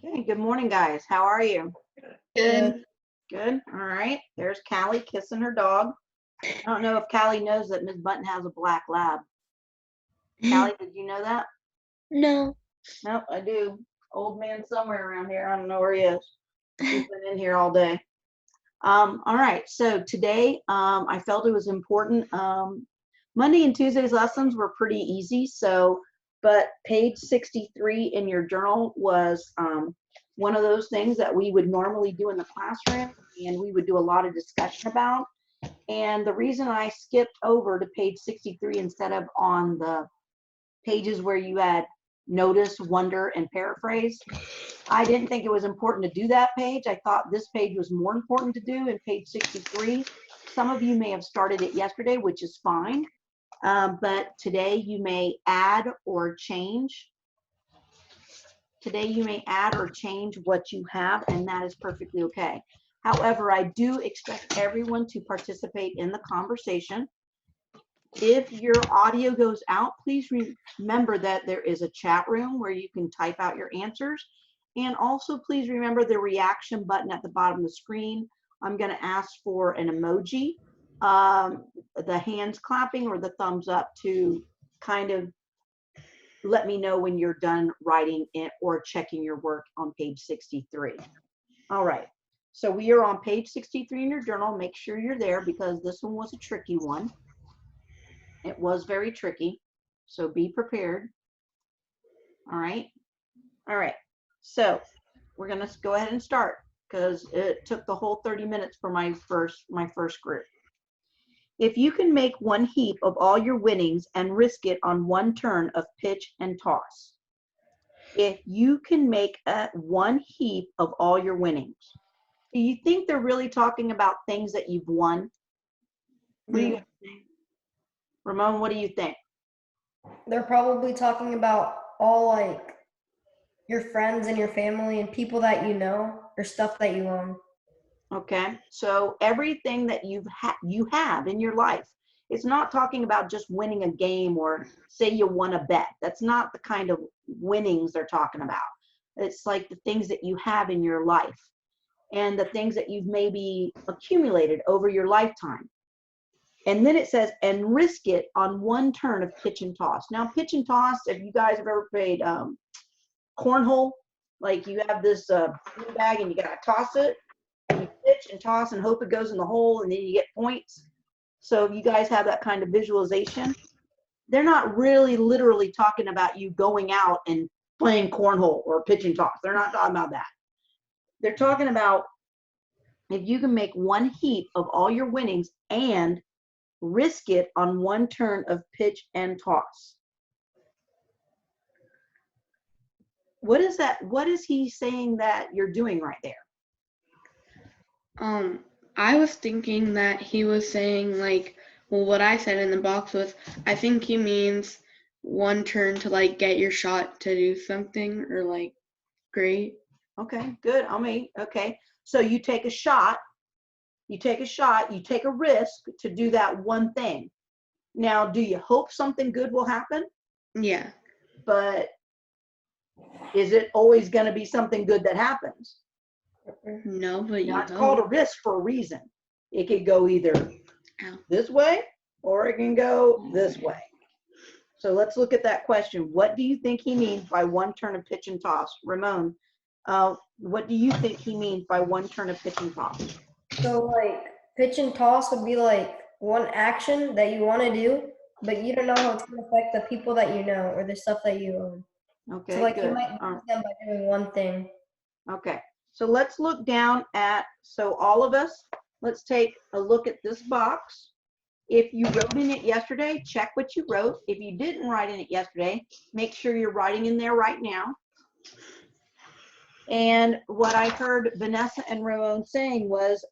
Okay, good morning, guys. How are you? Good. Good. All right. There's Callie kissing her dog. I don't know if Callie knows that Miss Button has a black lab. Callie, did you know that? No. Nope, I do. Old man somewhere around here. I don't know where he is. He's been in here all day. All right. So today, I felt it was important. Monday and Tuesday's lessons were pretty easy. But page 63 in your journal was one of those things that we would normally do in the classroom and we would do a lot of discussion about. And the reason I skipped over to page 63 instead of on the pages where you had notice, wonder, and paraphrase, I didn't think it was important to do that page. I thought this page was more important to do in page 63. Some of you may have started it yesterday, which is fine. But today you may add or change. Today you may add or change what you have, and that is perfectly okay. However, I do expect everyone to participate in the conversation. If your audio goes out, please remember that there is a chat room where you can type out your answers. And also please remember the reaction button at the bottom of the screen. I'm going to ask for an emoji, the hands clapping or the thumbs up to kind of let me know when you're done writing it or checking your work on page 63. All right. So we are on page 63 in your journal. Make sure you're there because this one was a tricky one. It was very tricky, so be prepared. All right. All right. So we're going to go ahead and start because it took the whole 30 minutes for my first group. If you can make one heap of all your winnings and risk it on one turn of pitch and toss. If you can make one heap of all your winnings. Do you think they're really talking about things that you've won? What do you think? Ramon, what do you think? They're probably talking about all like your friends and your family and people that you know or stuff that you own. Okay, so everything that you have in your life. It's not talking about just winning a game or say you won a bet. That's not the kind of winnings they're talking about. It's like the things that you have in your life and the things that you've maybe accumulated over your lifetime. And then it says, and risk it on one turn of pitch and toss. Now, pitch and toss, if you guys have ever played cornhole, like you have this bag and you got to toss it, and you pitch and toss and hope it goes in the hole and then you get points. So if you guys have that kind of visualization, they're not really literally talking about you going out and playing cornhole or pitch and toss. They're not talking about that. They're talking about if you can make one heap of all your winnings and risk it on one turn of pitch and toss. What is that? What is he saying that you're doing right there? I was thinking that he was saying like, well, what I said in the box was, I think he means one turn to like get your shot to do something or like great. Okay, good. Okay. So you take a shot, you take a risk to do that one thing. Now, do you hope something good will happen? Yeah. But is it always going to be something good that happens? No, but now, it's called a risk for a reason. It could go either this way or it can go this way. So let's look at that question. What do you think he means by one turn of pitch and toss? Ramon, what do you think he means by one turn of pitch and toss? So like pitch and toss would be like one action that you want to do, but you don't know how it's going to affect the people that you know or the stuff that you own. Okay, so like good. You might lose them by doing one thing. Okay, so let's look down at, so all of us, let's take a look at this box. If you wrote in it yesterday, check what you wrote. If you didn't write in it yesterday, make sure you're writing in there right now. And what I heard Vanessa and Ramon saying was,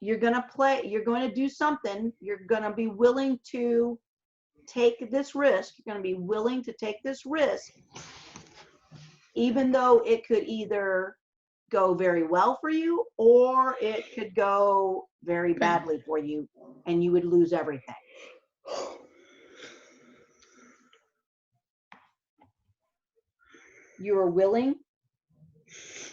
you're going to do something. You're going to be willing to take this risk. You're going to be willing to take this risk, even though it could either go very well for you or it could go very badly for you and you would lose everything. you are willing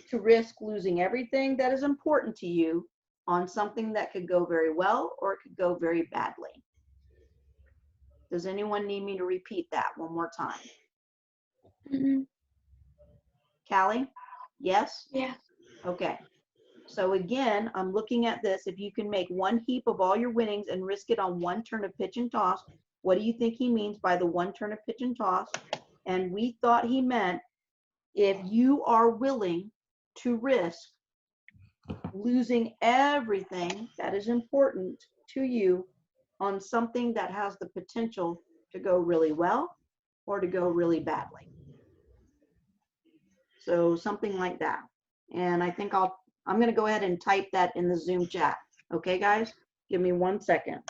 to risk losing everything that is important to you on something that could go very well or it could go very badly. Does anyone need me to repeat that one more time? Mm-hmm. Callie? Yes? Yeah. Okay. So again, I'm looking at this. If you can make one heap of all your winnings and risk it on one turn of pitch and toss, what do you think he means by the one turn of pitch and toss? And we thought he meant if you are willing to risk losing everything that is important to you on something that has the potential to go really well or to go really badly. So something like that. And I think I'm going to go ahead and type that in the Zoom chat. Okay, guys? Give me 1 second.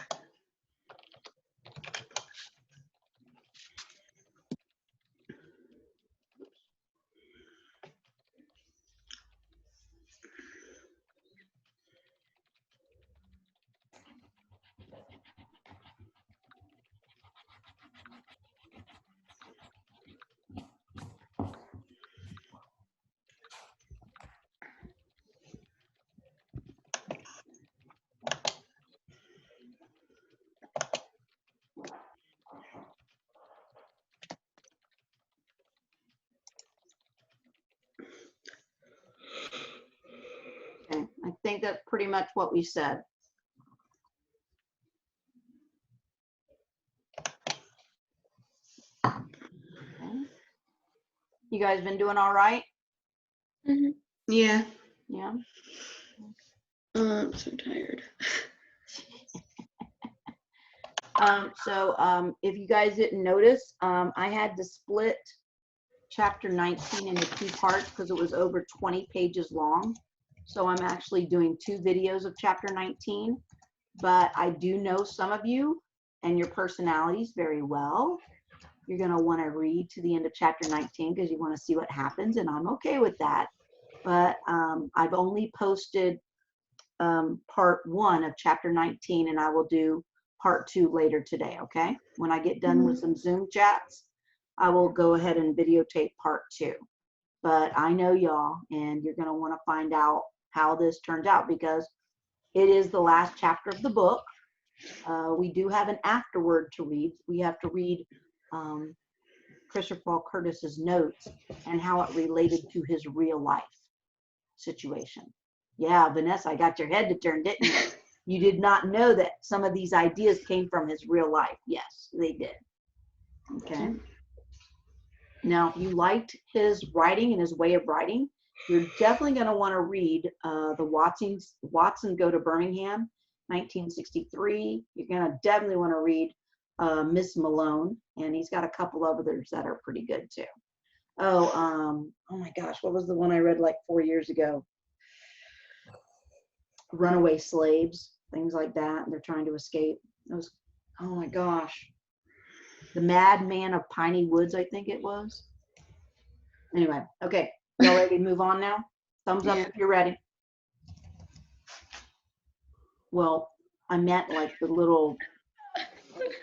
Okay, I think that's pretty much what we said. Okay. You guys been doing all right? Mm-hmm. Yeah. Yeah. I'm so tired. If you guys didn't notice, I had to split chapter 19 into 2 parts because it was over 20 pages long. So I'm actually doing 2 videos of chapter 19, but I do know some of you and your personalities very well. You're going to want to read to the end of chapter 19 because you want to see what happens, and I'm okay with that. But I've only posted part 1 of chapter 19, and I will do part 2 later today, okay? When I get done with some Zoom chats, I will go ahead and videotape part 2. But I know y'all, and you're going to want to find out how this turns out because it is the last chapter of the book. We do have an afterword to read. We have to read Christopher Paul Curtis's notes and how it related to his real life situation. Yeah, Vanessa, I got your head to turn, didn't you? You did not know that some of these ideas came from his real life. Yes, they did. Okay. Now, if you liked his writing and his way of writing, you're definitely going to want to read the Watson Go to Birmingham, 1963. You're going to definitely want to read Miss Malone, and he's got a couple of others that are pretty good too. Oh my gosh, what was the one I read like 4 years ago? Runaway Slaves, things like that. And they're trying to escape. It was, oh my gosh. The Madman of Piney Woods, I think it was. Anyway, okay. Y'all ready to move on now? Thumbs up if you're ready. Well, I meant like the little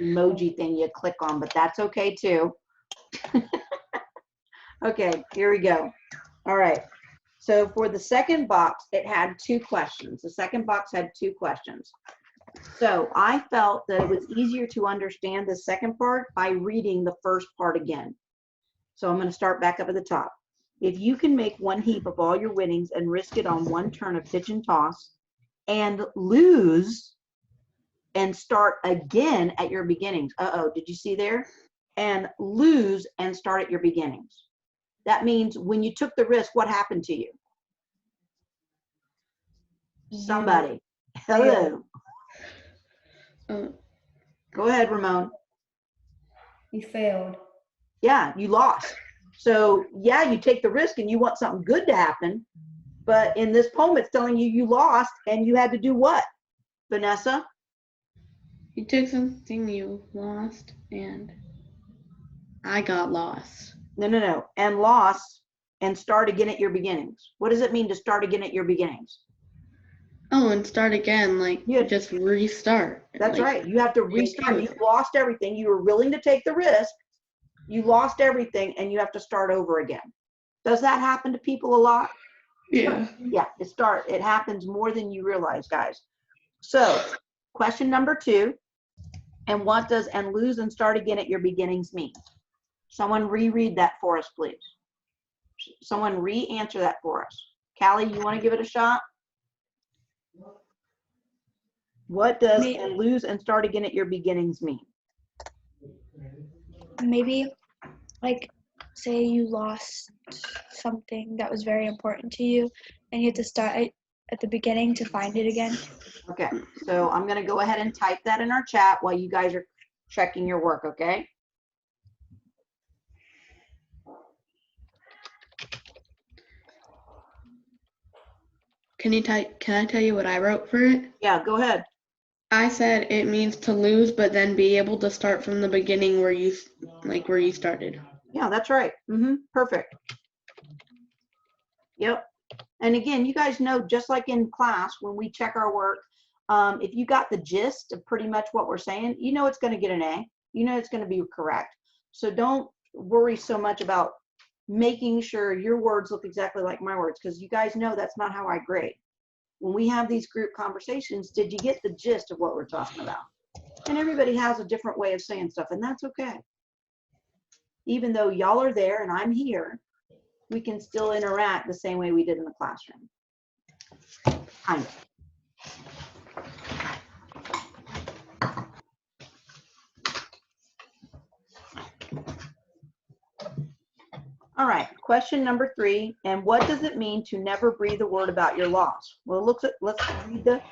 emoji thing you click on, but that's okay too. Okay, here we go. All right. So for the second box, it had 2 questions. The second box had 2 questions. So I felt that it was easier to understand the second part by reading the first part again. So I'm going to start back up at the top. If you can make one heap of all your winnings and risk it on one turn of pitch and toss and lose and start again at your beginnings. Uh-oh, did you see there? And lose and start at your beginnings. That means when you took the risk, what happened to you? Somebody. Hello. Go ahead, Ramon. You failed. Yeah, you lost. So yeah, you take the risk and you want something good to happen. But in this poem, it's telling you you lost and you had to do what, Vanessa? You took something you lost and I got lost. No. And lost and start again at your beginnings. What does it mean to start again at your beginnings? Oh, and start again, like just restart. That's like, right. You have to restart. You lost everything. You were willing to take the risk. You lost everything and you have to start over again. Does that happen to people a lot? Yeah. Yeah, it happens more than you realize, guys. So question number 2, and what does and lose and start again at your beginnings mean? Someone reread that for us, please. Someone re-answer that for us. Callie, you want to give it a shot? What does and lose and start again at your beginnings mean? Maybe like say you lost something that was very important to you and you have to start at the beginning to find it again. Okay, so I'm going to go ahead and type that in our chat while you guys are checking your work, okay? Can I tell you what I wrote for it? Yeah, go ahead. I said it means to lose, but then be able to start from the beginning where you started. Yeah, that's right. Perfect. Yep. And again, you guys know, just like in class, when we check our work, if you got the gist of pretty much what we're saying, you know it's going to get an A. You know it's going to be correct. So don't worry so much about making sure your words look exactly like my words, because you guys know that's not how I grade. When we have these group conversations, did you get the gist of what we're talking about? And everybody has a different way of saying stuff, and that's okay. Even though y'all are there and I'm here, we can still interact the same way we did in the classroom. Kind of. All right, question number 3. And what does it mean to never breathe a word about your loss? Well, let's read the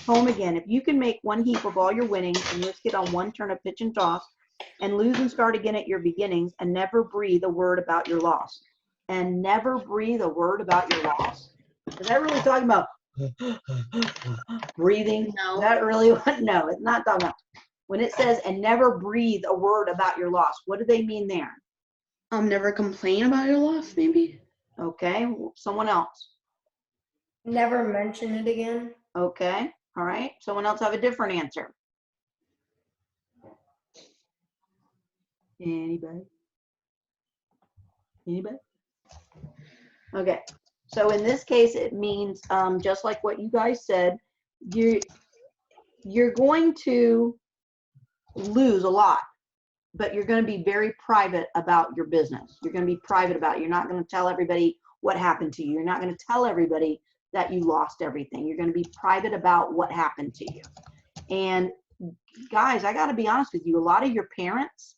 poem again. If you can make one heap of all your winnings and risk it on one turn of pitch and toss, and lose and start again at your beginnings, and never breathe a word about your loss. And never breathe a word about your loss. Is that really talking about breathing? No. Is that really what? No, it's not talking about. When it says, and never breathe a word about your loss, what do they mean there? Never complain about your loss, maybe? Okay, someone else. Never mention it again. Okay, all right. Someone else have a different answer. Anybody? Anybody? Okay, so in this case, it means just like what you guys said, you're going to lose a lot, but you're going to be very private about your business. You're going to be private about it. You're not going to tell everybody what happened to you. You're not going to tell everybody that you lost everything. You're going to be private about what happened to you. And guys, I got to be honest with you, a lot of your parents,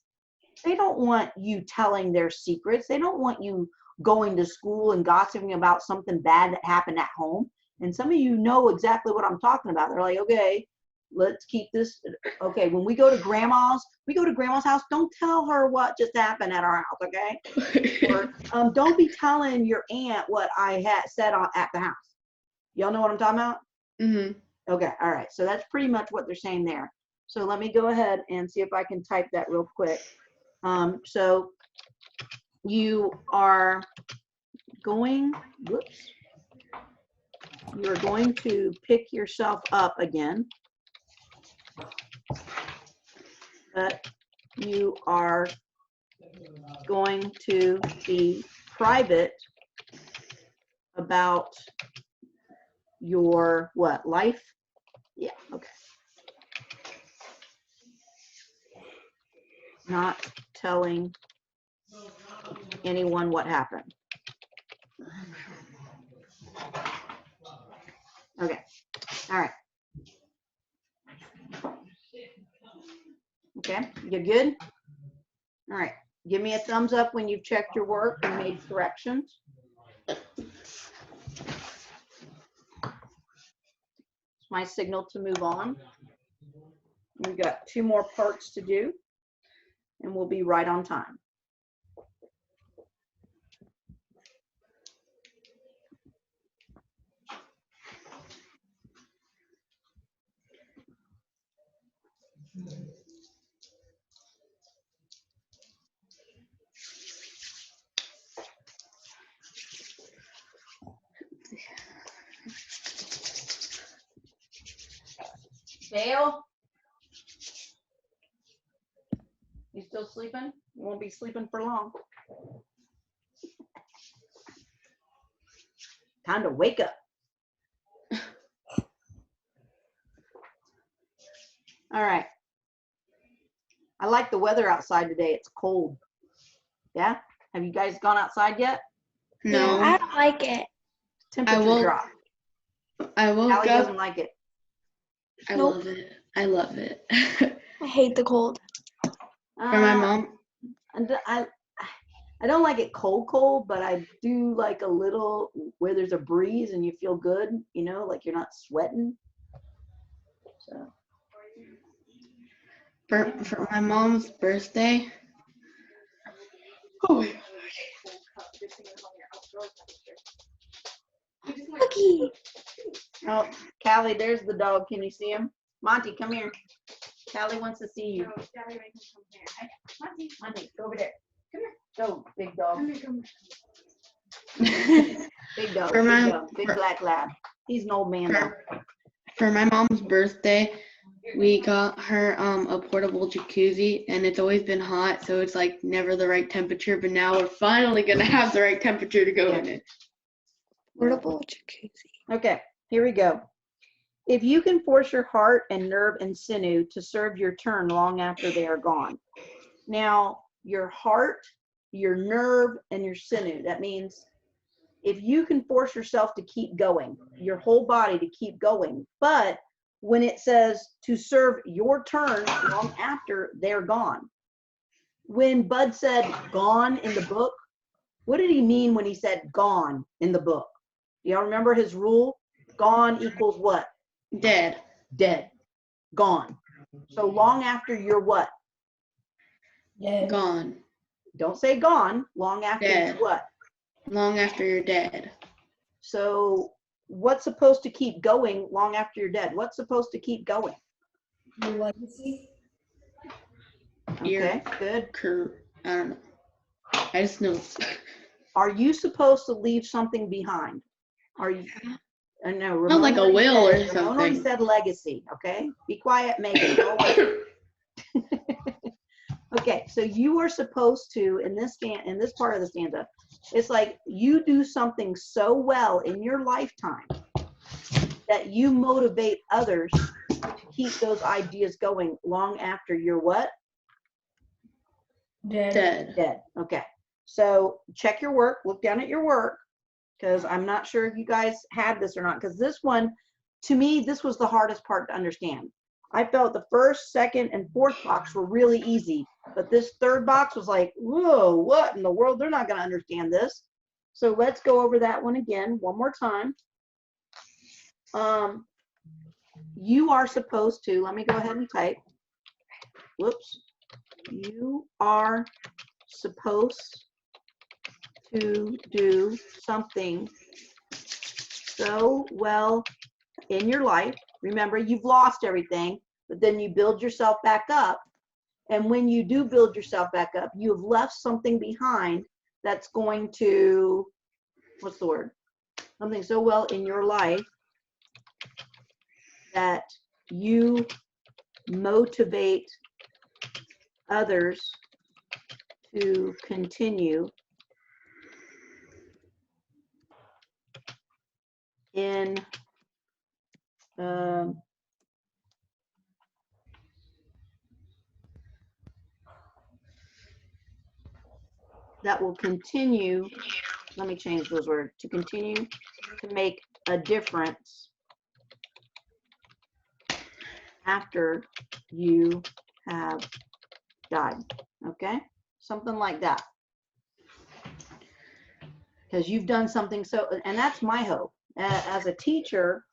they don't want you telling their secrets. They don't want you going to school and gossiping about something bad that happened at home. And some of you know exactly what I'm talking about. They're like, okay, let's keep this. Okay, when we go to grandma's house, don't tell her what just happened at our house, okay? Or don't be telling your aunt what I had said at the house. Y'all know what I'm talking about? Mm-hmm. Okay, all right. So that's pretty much what they're saying there. So let me go ahead and see if I can type that real quick. So you are going, you're going to pick yourself up again, but you are going to be private about your what, life? Yeah, okay. Not telling anyone what happened. Okay, all right. Okay, you good? All right, give me a thumbs up when you've checked your work and made corrections. It's my signal to move on. We've got 2 more parts to do, and we'll be right on time. Dale? You still sleeping? You won't be sleeping for long. Time to wake up. All right. I like the weather outside today. It's cold. Yeah? Have you guys gone outside yet? No, I don't like it. Temperature will- drop. I woke Allie up. doesn't like it. I Nope. love it. I love it. I hate the cold. For my mom, And I don't like it cold, but I do like a little where there's a breeze and you feel good, you know, like you're not sweating. So for my mom's birthday. Oh, Cookie. oh, Callie, there's the dog. Can you see him? Monty, come here. Callie wants to see you. Monty, go over there. Come here. Go, big dog. Big dog, For big my- dog, big black lab. He's an old man though. For my mom's birthday, we got her a portable jacuzzi, and it's always been hot, so it's like never the right temperature. But now we're finally gonna have the right temperature to go in it. Portable jacuzzi. Okay, here we go. If you can force your heart and nerve and sinew to serve your turn long after they are gone. Now, your heart, your nerve, and your sinew, that means if you can force yourself to keep going, your whole body to keep going, but when it says to serve your turn long after they're gone. When Bud said gone in the book, what did he mean when he said gone in the book? Do y'all remember his rule? Gone equals what? Dead. Dead. Gone. So long after you're what? Yeah. Gone. Don't say gone. Long after Dead. you're what? Long after you're dead. So what's supposed to keep going long after you're dead? What's supposed to keep going? Your legacy. Okay, good. I don't know. I just know. Are you supposed to leave something behind? Are you? I know. Not like a will or Ramon already something. said legacy. Okay, be quiet, Megan. Go away. Okay, so you are supposed to in this part of the stanza, it's like you do something so well in your lifetime that you motivate others to keep those ideas going long after you're what? Dead. Dead. Okay. So check your work, look down at your work, because I'm not sure if you guys had this or not, because this one, to me, this was the hardest part to understand. I felt the first, second, and fourth box were really easy, but this third box was like, whoa, what in the world? They're not going to understand this. So let's go over that one again, one more time. You are supposed to, let me go ahead and type. Whoops. You are supposed to do something so well in your life. Remember, you've lost everything, but then you build yourself back up. And when you do build yourself back up, you have left something behind that's going to, what's the word? Something so well in your life that you motivate others to continue in that will continue, let me change those words, to continue to make a difference after you have died. Okay? Something like that. Because you've done something so, and that's my hope. As a teacher,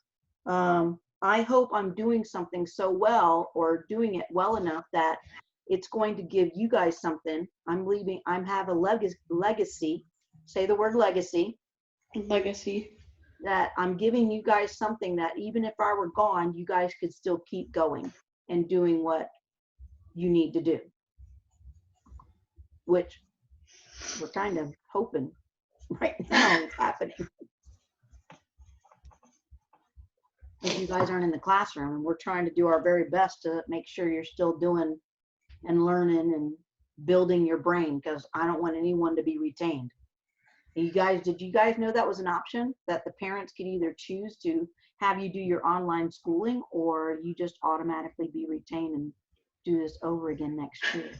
I hope I'm doing something so well or doing it well enough that it's going to give you guys something. I'm have a legacy, say the word legacy. Legacy. That I'm giving you guys something that even if I were gone, you guys could still keep going and doing what you need to do. Which we're kind of hoping right now is happening. If you guys aren't in the classroom, and we're trying to do our very best to make sure you're still doing and learning and building your brain, because I don't want anyone to be retained. Did you guys know that was an option, that the parents could either choose to have you do your online schooling, or you just automatically be retained and do this over again next year?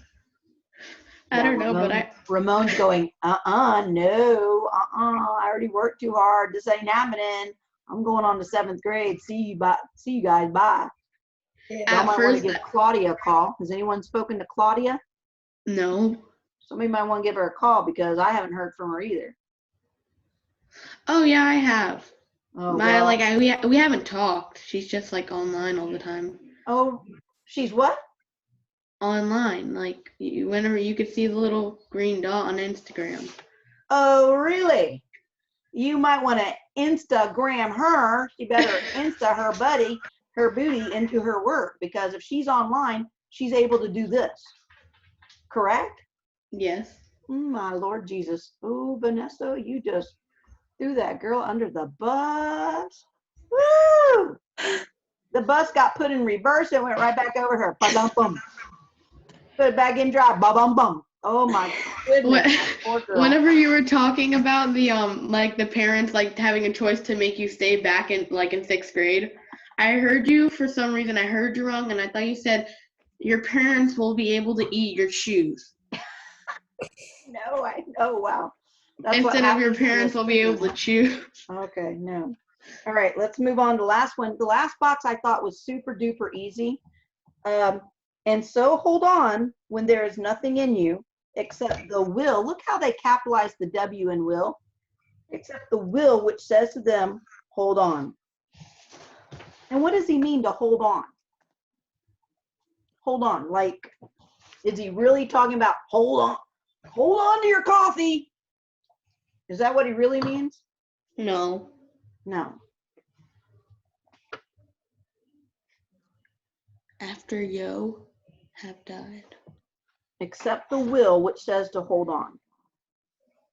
I don't know, but Ramon's going, no, I already worked too hard. This ain't happening. I'm going on to 7th grade. See you guys, bye. Yeah. Y'all At might want to first, give Claudia a call. Has anyone spoken to Claudia? no. Somebody might want to give her a call, because I haven't heard from her either. Oh yeah, I have. Oh, well. We haven't talked. She's just like online all the time. Oh, she's what? Online, like whenever you could see the little green dot on Instagram. Oh, really? You might want to Instagram her. She better Insta her booty into her work, because if she's online, she's able to do this. Correct? Yes. My Lord Jesus. Oh, Vanessa, you just threw that girl under the bus. Woo! The bus got put in reverse and went right back over her. Ba-dum-bum. Put it back in drive. Ba-bum-bum. Oh my goodness. Poor girl. Whenever you were talking about the like the parents like having a choice to make you stay back in like in 6th grade, I heard you for some reason. I heard you wrong, and I thought you said your parents will be able to eat your shoes. No, I know. Wow. That's what Instead of your happens in parents this will be able city. to choose. Okay, no. All right, let's move on to the last one. The last box I thought was super duper easy. And so hold on when there is nothing in you except the will. Look how they capitalized the W in will. Except the will, which says to them, hold on. And what does he mean to hold on? Hold on. Like, is he really talking about hold on? Hold on to your coffee. Is that what he really means? No. No. After Yo have died. Except the will, which says to hold on.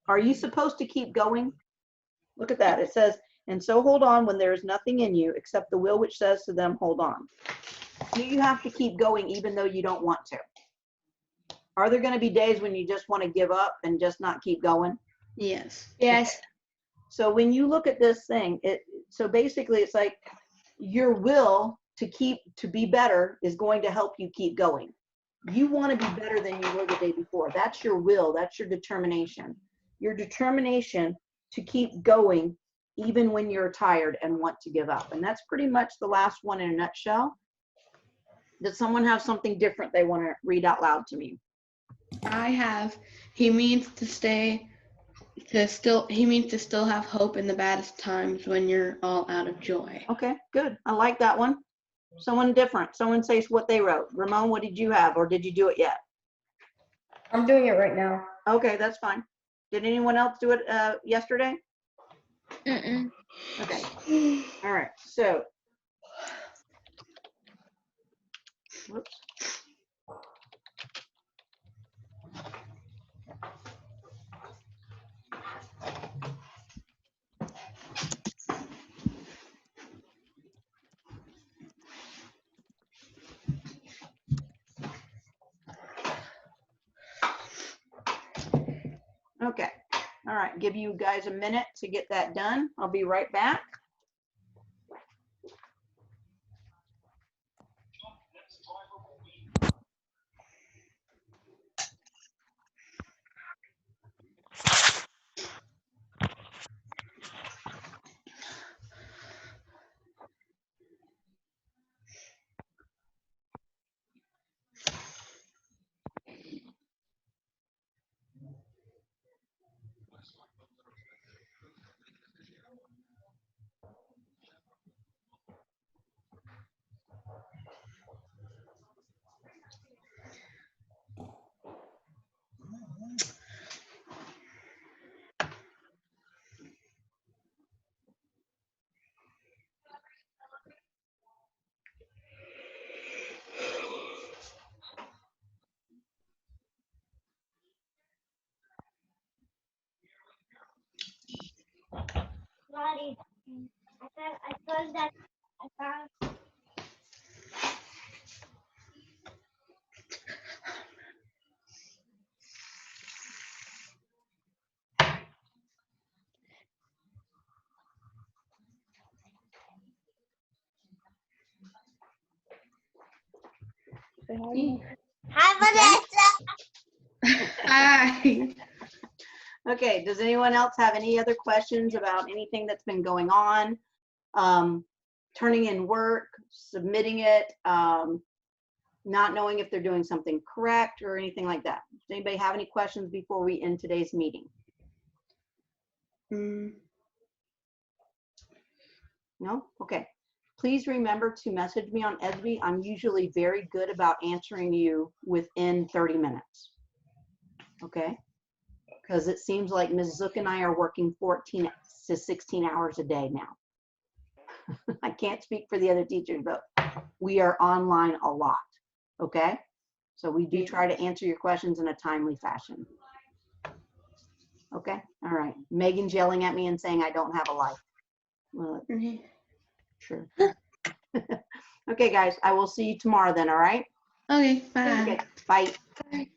Are you supposed to keep going? Look at that. It says, and so hold on when there is nothing in you except the will which says to them, hold on. Do you have to keep going even though you don't want to? Are there going to be days when you just want to give up and just not keep going? Yes. Yes. So when you look at this thing, so basically it's like your will to be better is going to help you keep going. You want to be better than you were the day before. That's your will. That's your determination. Your determination to keep going even when you're tired and want to give up. And that's pretty much the last one in a nutshell. Does someone have something different they want to read out loud to me? I have. He means to still have hope in the baddest times when you're all out of joy. Okay, good. I like that one. Someone different. Someone says what they wrote. Ramon, what did you have, or did you do it yet? I'm doing it right now. Okay, that's fine. Did anyone else do it yesterday? Mm-mm. Okay. All right. So, whoops. Okay. All right. Give you guys a minute to get that done. I'll be right back. Sorry. I thought that I found. Say hi, Vanessa. Hi, Vanessa. Hi. Okay, does anyone else have any other questions about anything that's been going on? Turning in work, submitting it, not knowing if they're doing something correct or anything like that. Does anybody have any questions before we end today's meeting? No? Okay. Please remember to message me on Esby. I'm usually very good about answering you within 30 minutes. Okay? Because it seems like Ms. Zook and I are working 14 to 16 hours a day now. I can't speak for the other teachers, but we are online a lot. Okay? So we do try to answer your questions in a timely fashion. Okay? All right. Megan's yelling at me and saying I don't have a life. Well, sure. Okay, guys, I will see you tomorrow then, all right? Okay, bye. Okay, bye. Bye.